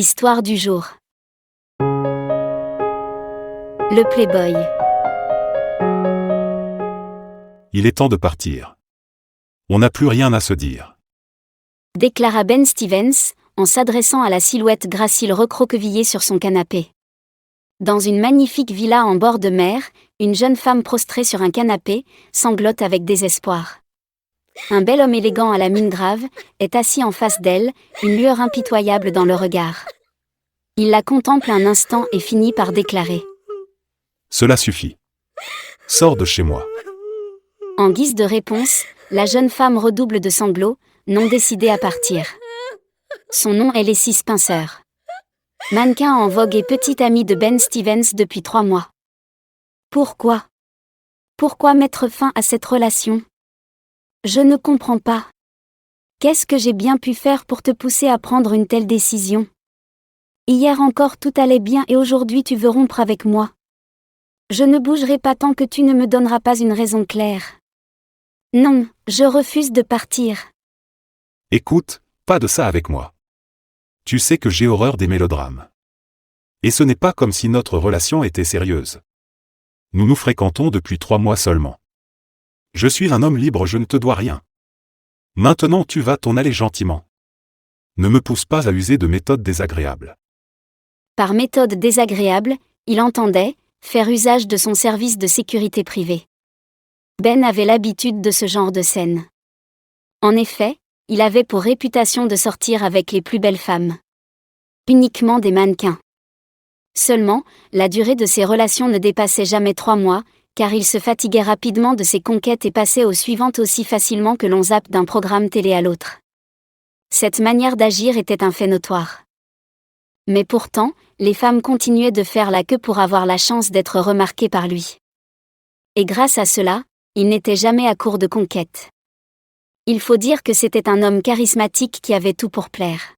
Histoire du jour. Le Playboy. Il est temps de partir. On n'a plus rien à se dire. Déclara Ben Stevens, en s'adressant à la silhouette gracile recroquevillée sur son canapé. Dans une magnifique villa en bord de mer, une jeune femme prostrée sur un canapé, sanglote avec désespoir. Un bel homme élégant à la mine grave, est assis en face d'elle, une lueur impitoyable dans le regard. Il la contemple un instant et finit par déclarer. Cela suffit. Sors de chez moi. En guise de réponse, la jeune femme redouble de sanglots, non décidée à partir. Son nom est Leslie Spencer. Mannequin en vogue et petite amie de Ben Stevens depuis 3 mois. Pourquoi ? Pourquoi mettre fin à cette relation ? Je ne comprends pas. Qu'est-ce que j'ai bien pu faire pour te pousser à prendre une telle décision ? Hier encore tout allait bien et aujourd'hui tu veux rompre avec moi. Je ne bougerai pas tant que tu ne me donneras pas une raison claire. Non, je refuse de partir. Écoute, pas de ça avec moi. Tu sais que j'ai horreur des mélodrames. Et ce n'est pas comme si notre relation était sérieuse. Nous nous fréquentons depuis 3 mois seulement. Je suis un homme libre, je ne te dois rien. Maintenant tu vas t'en aller gentiment. Ne me pousse pas à user de méthodes désagréables. Par méthode désagréable, il entendait faire usage de son service de sécurité privée. Ben avait l'habitude de ce genre de scène. En effet, il avait pour réputation de sortir avec les plus belles femmes. Uniquement des mannequins. Seulement, la durée de ses relations ne dépassait jamais 3 mois, car il se fatiguait rapidement de ses conquêtes et passait aux suivantes aussi facilement que l'on zappe d'un programme télé à l'autre. Cette manière d'agir était un fait notoire. Mais pourtant, les femmes continuaient de faire la queue pour avoir la chance d'être remarquées par lui. Et grâce à cela, il n'était jamais à court de conquêtes. Il faut dire que c'était un homme charismatique qui avait tout pour plaire.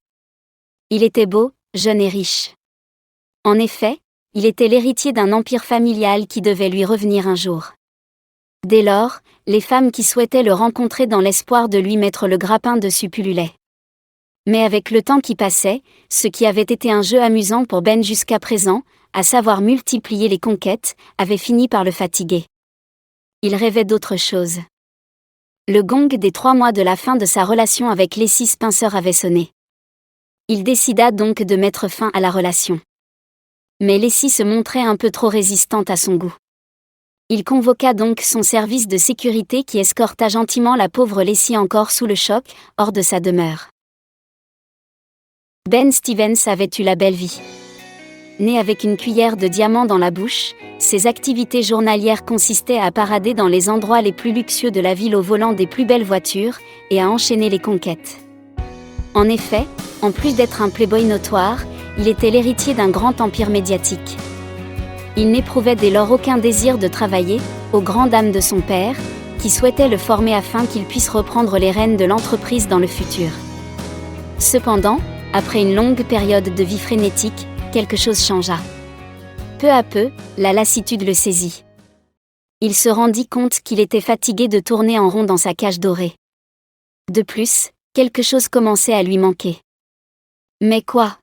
Il était beau, jeune et riche. En effet, il était l'héritier d'un empire familial qui devait lui revenir un jour. Dès lors, les femmes qui souhaitaient le rencontrer dans l'espoir de lui mettre le grappin dessus pullulaient. Mais avec le temps qui passait, ce qui avait été un jeu amusant pour Ben jusqu'à présent, à savoir multiplier les conquêtes, avait fini par le fatiguer. Il rêvait d'autre chose. Le gong des 3 mois de la fin de sa relation avec Leslie Spencer avait sonné. Il décida donc de mettre fin à la relation. Mais Leslie se montrait un peu trop résistante à son goût. Il convoqua donc son service de sécurité qui escorta gentiment la pauvre Leslie encore sous le choc, hors de sa demeure. Ben Stevens avait eu la belle vie. Né avec une cuillère de diamant dans la bouche, ses activités journalières consistaient à parader dans les endroits les plus luxueux de la ville au volant des plus belles voitures, et à enchaîner les conquêtes. En effet, en plus d'être un playboy notoire, il était l'héritier d'un grand empire médiatique. Il n'éprouvait dès lors aucun désir de travailler, aux grandes dames de son père, qui souhaitait le former afin qu'il puisse reprendre les rênes de l'entreprise dans le futur. Cependant, après une longue période de vie frénétique, quelque chose changea. Peu à peu, la lassitude le saisit. Il se rendit compte qu'il était fatigué de tourner en rond dans sa cage dorée. De plus, quelque chose commençait à lui manquer. Mais quoi ?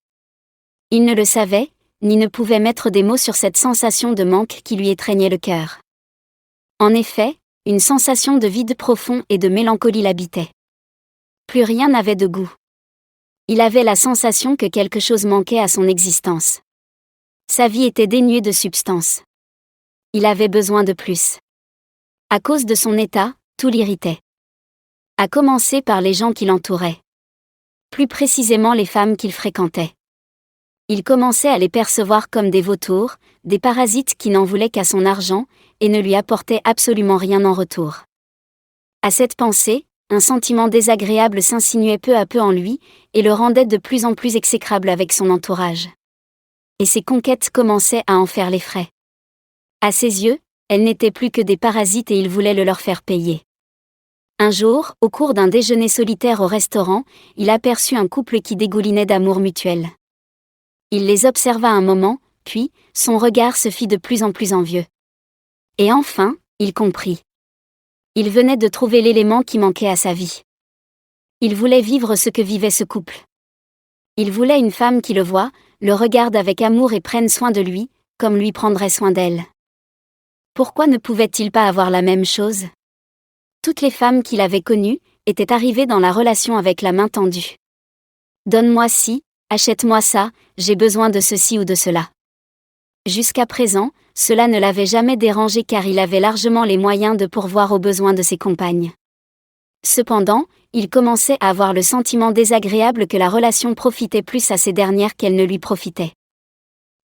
Il ne le savait, ni ne pouvait mettre des mots sur cette sensation de manque qui lui étreignait le cœur. En effet, une sensation de vide profond et de mélancolie l'habitait. Plus rien n'avait de goût. Il avait la sensation que quelque chose manquait à son existence. Sa vie était dénuée de substance. Il avait besoin de plus. À cause de son état, tout l'irritait. À commencer par les gens qui l'entouraient. Plus précisément les femmes qu'il fréquentait. Il commençait à les percevoir comme des vautours, des parasites qui n'en voulaient qu'à son argent, et ne lui apportaient absolument rien en retour. À cette pensée, un sentiment désagréable s'insinuait peu à peu en lui, et le rendait de plus en plus exécrable avec son entourage. Et ses conquêtes commençaient à en faire les frais. À ses yeux, elles n'étaient plus que des parasites et il voulait le leur faire payer. Un jour, au cours d'un déjeuner solitaire au restaurant, il aperçut un couple qui dégoulinait d'amour mutuel. Il les observa un moment, puis, son regard se fit de plus en plus envieux. Et enfin, il comprit. Il venait de trouver l'élément qui manquait à sa vie. Il voulait vivre ce que vivait ce couple. Il voulait une femme qui le voie, le regarde avec amour et prenne soin de lui, comme lui prendrait soin d'elle. Pourquoi ne pouvait-il pas avoir la même chose? Toutes les femmes qu'il avait connues étaient arrivées dans la relation avec la main tendue. Donne-moi ci, achète-moi ça, j'ai besoin de ceci ou de cela. Jusqu'à présent, cela ne l'avait jamais dérangé car il avait largement les moyens de pourvoir aux besoins de ses compagnes. Cependant, il commençait à avoir le sentiment désagréable que la relation profitait plus à ces dernières qu'elle ne lui profitait.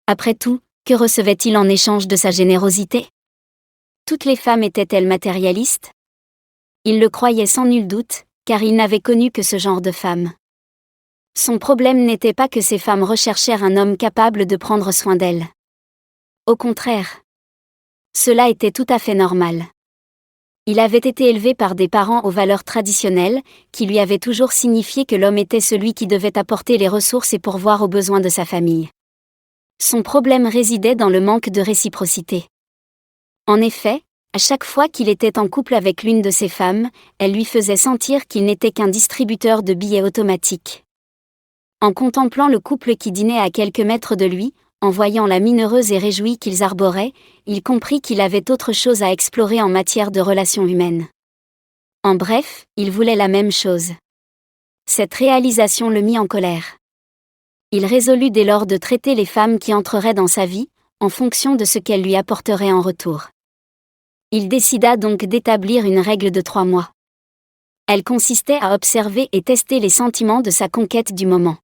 Après tout, que recevait-il en échange de sa générosité? Toutes les femmes étaient-elles matérialistes? Il le croyait sans nul doute, car il n'avait connu que ce genre de femmes. Son problème n'était pas que ces femmes recherchèrent un homme capable de prendre soin d'elles. Au contraire. Cela était tout à fait normal. Il avait été élevé par des parents aux valeurs traditionnelles, qui lui avaient toujours signifié que l'homme était celui qui devait apporter les ressources et pourvoir aux besoins de sa famille. Son problème résidait dans le manque de réciprocité. En effet, à chaque fois qu'il était en couple avec l'une de ces femmes, elle lui faisait sentir qu'il n'était qu'un distributeur de billets automatiques. En contemplant le couple qui dînait à quelques mètres de lui, en voyant la mine heureuse et réjouie qu'ils arboraient, il comprit qu'il avait autre chose à explorer en matière de relations humaines. En bref, il voulait la même chose. Cette réalisation le mit en colère. Il résolut dès lors de traiter les femmes qui entreraient dans sa vie, en fonction de ce qu'elles lui apporteraient en retour. Il décida donc d'établir une règle de 3 mois. Elle consistait à observer et tester les sentiments de sa conquête du moment.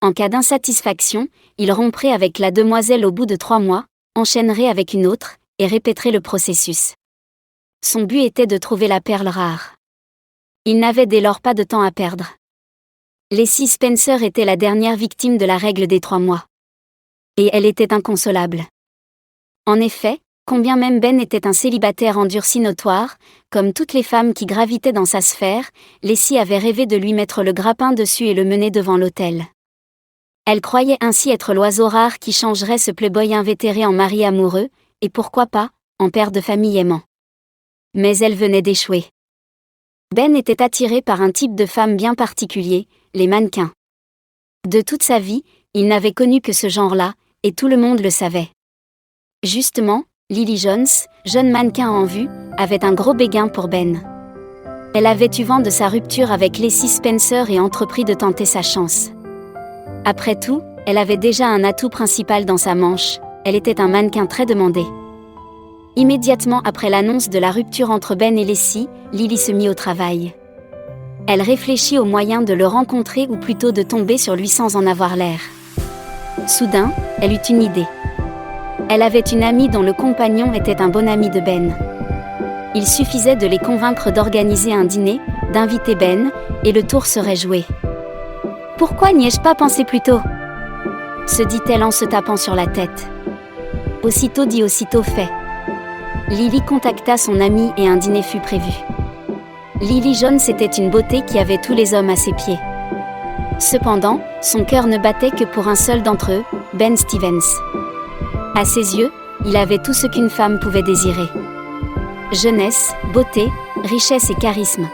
En cas d'insatisfaction, il romprait avec la demoiselle au bout de 3 mois, enchaînerait avec une autre, et répéterait le processus. Son but était de trouver la perle rare. Il n'avait dès lors pas de temps à perdre. Lacey Spencer était la dernière victime de la règle des 3 mois. Et elle était inconsolable. En effet, combien même Ben était un célibataire endurci notoire, comme toutes les femmes qui gravitaient dans sa sphère, Lacey avait rêvé de lui mettre le grappin dessus et le mener devant l'autel. Elle croyait ainsi être l'oiseau rare qui changerait ce playboy invétéré en mari amoureux, et pourquoi pas, en père de famille aimant. Mais elle venait d'échouer. Ben était attiré par un type de femme bien particulier, les mannequins. De toute sa vie, il n'avait connu que ce genre-là, et tout le monde le savait. Justement, Lily Jones, jeune mannequin en vue, avait un gros béguin pour Ben. Elle avait eu vent de sa rupture avec Lacey Spencer et entrepris de tenter sa chance. Après tout, elle avait déjà un atout principal dans sa manche, elle était un mannequin très demandé. Immédiatement après l'annonce de la rupture entre Ben et Lacey, Lily se mit au travail. Elle réfléchit aux moyens de le rencontrer ou plutôt de tomber sur lui sans en avoir l'air. Soudain, elle eut une idée. Elle avait une amie dont le compagnon était un bon ami de Ben. Il suffisait de les convaincre d'organiser un dîner, d'inviter Ben, et le tour serait joué. « Pourquoi n'y ai-je pas pensé plus tôt ?» se dit-elle en se tapant sur la tête. Aussitôt dit, aussitôt fait. Lily contacta son amie et un dîner fut prévu. Lily Jones était une beauté qui avait tous les hommes à ses pieds. Cependant, son cœur ne battait que pour un seul d'entre eux, Ben Stevens. À ses yeux, il avait tout ce qu'une femme pouvait désirer. Jeunesse, beauté, richesse et charisme.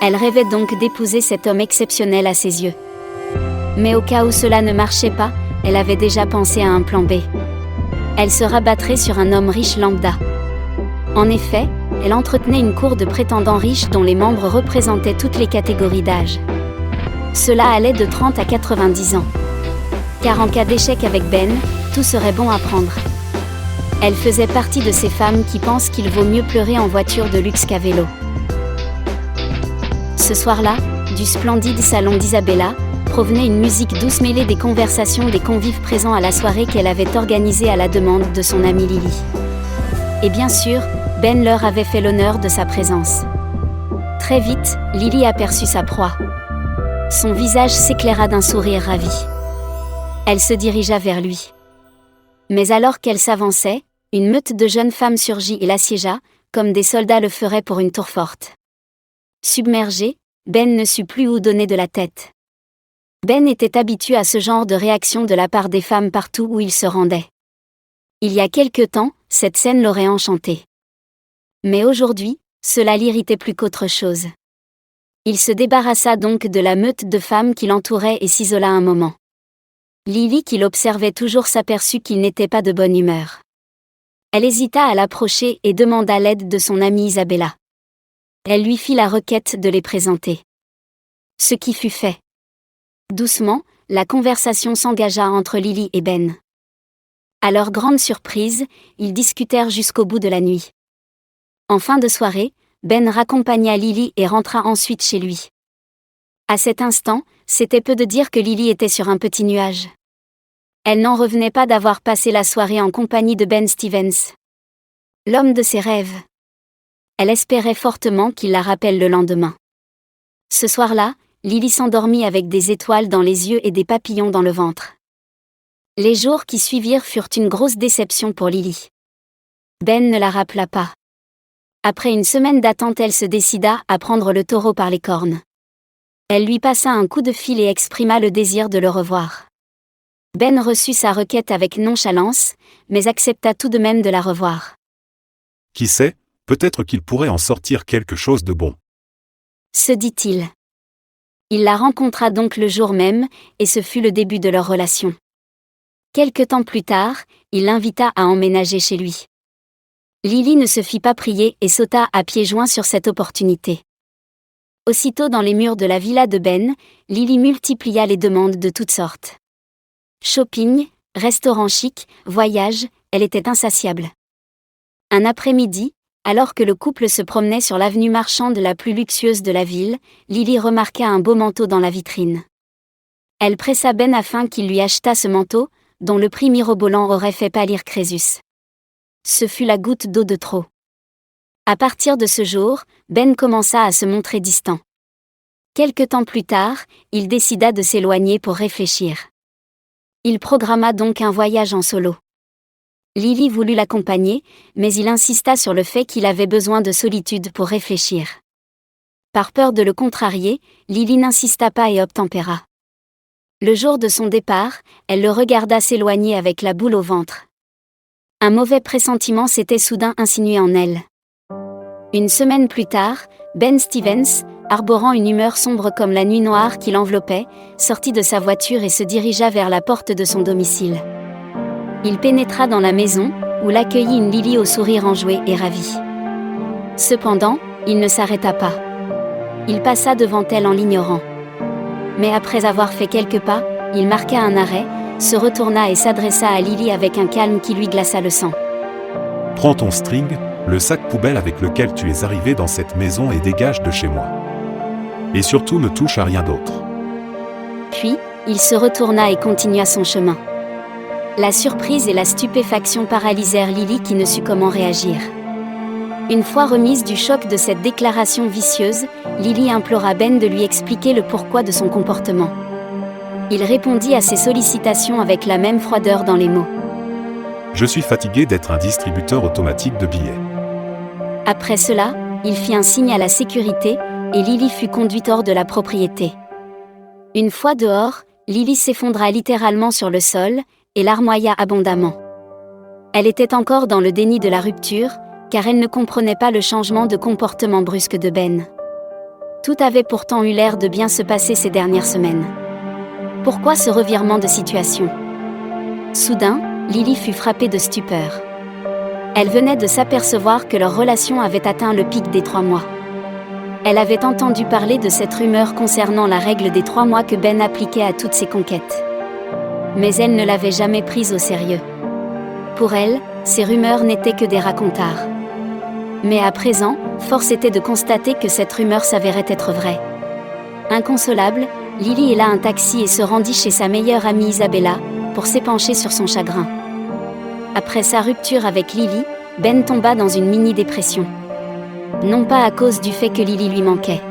Elle rêvait donc d'épouser cet homme exceptionnel à ses yeux. Mais au cas où cela ne marchait pas, elle avait déjà pensé à un plan B. Elle se rabattrait sur un homme riche lambda. En effet, elle entretenait une cour de prétendants riches dont les membres représentaient toutes les catégories d'âge. Cela allait de 30 à 90 ans. Car en cas d'échec avec Ben, tout serait bon à prendre. Elle faisait partie de ces femmes qui pensent qu'il vaut mieux pleurer en voiture de luxe qu'à vélo. Ce soir-là, du splendide salon d'Isabella, provenait une musique douce mêlée des conversations des convives présents à la soirée qu'elle avait organisée à la demande de son amie Lily. Et bien sûr, Ben leur avait fait l'honneur de sa présence. Très vite, Lily aperçut sa proie. Son visage s'éclaira d'un sourire ravi. Elle se dirigea vers lui. Mais alors qu'elle s'avançait, une meute de jeunes femmes surgit et l'assiégea, comme des soldats le feraient pour une tour forte. Submergé, Ben ne sut plus où donner de la tête. Ben était habitué à ce genre de réaction de la part des femmes partout où il se rendait. Il y a quelque temps, cette scène l'aurait enchanté. Mais aujourd'hui, cela l'irritait plus qu'autre chose. Il se débarrassa donc de la meute de femmes qui l'entouraient et s'isola un moment. Lily, qui l'observait toujours, s'aperçut qu'il n'était pas de bonne humeur. Elle hésita à l'approcher et demanda l'aide de son amie Isabella. Elle lui fit la requête de les présenter. Ce qui fut fait. Doucement, la conversation s'engagea entre Lily et Ben. À leur grande surprise, ils discutèrent jusqu'au bout de la nuit. En fin de soirée, Ben raccompagna Lily et rentra ensuite chez lui. À cet instant, c'était peu de dire que Lily était sur un petit nuage. Elle n'en revenait pas d'avoir passé la soirée en compagnie de Ben Stevens. L'homme de ses rêves. Elle espérait fortement qu'il la rappelle le lendemain. Ce soir-là, Lily s'endormit avec des étoiles dans les yeux et des papillons dans le ventre. Les jours qui suivirent furent une grosse déception pour Lily. Ben ne la rappela pas. Après une semaine d'attente, elle se décida à prendre le taureau par les cornes. Elle lui passa un coup de fil et exprima le désir de le revoir. Ben reçut sa requête avec nonchalance, mais accepta tout de même de la revoir. Qui sait, peut-être qu'il pourrait en sortir quelque chose de bon. Se dit-il. Il la rencontra donc le jour même, et ce fut le début de leur relation. Quelque temps plus tard, il l'invita à emménager chez lui. Lily ne se fit pas prier et sauta à pieds joints sur cette opportunité. Aussitôt dans les murs de la villa de Ben, Lily multiplia les demandes de toutes sortes. Shopping, restaurant chic, voyage, elle était insatiable. Un après-midi, alors que le couple se promenait sur l'avenue marchande la plus luxueuse de la ville, Lily remarqua un beau manteau dans la vitrine. Elle pressa Ben afin qu'il lui achetât ce manteau, dont le prix mirobolant aurait fait pâlir Crésus. Ce fut la goutte d'eau de trop. À partir de ce jour, Ben commença à se montrer distant. Quelque temps plus tard, il décida de s'éloigner pour réfléchir. Il programma donc un voyage en solo. Lily voulut l'accompagner, mais il insista sur le fait qu'il avait besoin de solitude pour réfléchir. Par peur de le contrarier, Lily n'insista pas et obtempéra. Le jour de son départ, elle le regarda s'éloigner avec la boule au ventre. Un mauvais pressentiment s'était soudain insinué en elle. Une semaine plus tard, Ben Stevens, arborant une humeur sombre comme la nuit noire qui l'enveloppait, sortit de sa voiture et se dirigea vers la porte de son domicile. Il pénétra dans la maison, où l'accueillit une Lily au sourire enjoué et ravi. Cependant, il ne s'arrêta pas. Il passa devant elle en l'ignorant. Mais après avoir fait quelques pas, il marqua un arrêt, se retourna et s'adressa à Lily avec un calme qui lui glaça le sang. Prends ton string, le sac poubelle avec lequel tu es arrivé dans cette maison et dégage de chez moi. Et surtout ne touche à rien d'autre. Puis, il se retourna et continua son chemin. La surprise et la stupéfaction paralysèrent Lily qui ne sut comment réagir. Une fois remise du choc de cette déclaration vicieuse, Lily implora Ben de lui expliquer le pourquoi de son comportement. Il répondit à ses sollicitations avec la même froideur dans les mots. Je suis fatigué d'être un distributeur automatique de billets. Après cela, il fit un signe à la sécurité, et Lily fut conduite hors de la propriété. Une fois dehors, Lily s'effondra littéralement sur le sol, et larmoya abondamment. Elle était encore dans le déni de la rupture, car elle ne comprenait pas le changement de comportement brusque de Ben. Tout avait pourtant eu l'air de bien se passer ces dernières semaines. Pourquoi ce revirement de situation ? Soudain, Lily fut frappée de stupeur. Elle venait de s'apercevoir que leur relation avait atteint le pic des 3 mois. Elle avait entendu parler de cette rumeur concernant la règle des 3 mois que Ben appliquait à toutes ses conquêtes. Mais elle ne l'avait jamais prise au sérieux. Pour elle, ces rumeurs n'étaient que des racontards. Mais à présent, force était de constater que cette rumeur s'avérait être vraie. Inconsolable, Lily héla un taxi et se rendit chez sa meilleure amie Isabella, pour s'épancher sur son chagrin. Après sa rupture avec Lily, Ben tomba dans une mini-dépression. Non pas à cause du fait que Lily lui manquait,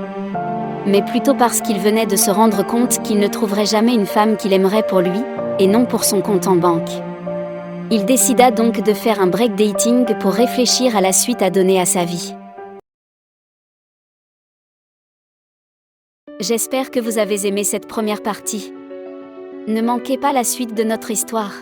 mais plutôt parce qu'il venait de se rendre compte qu'il ne trouverait jamais une femme qu'il aimerait pour lui, et non pour son compte en banque. Il décida donc de faire un break dating pour réfléchir à la suite à donner à sa vie. J'espère que vous avez aimé cette première partie. Ne manquez pas la suite de notre histoire.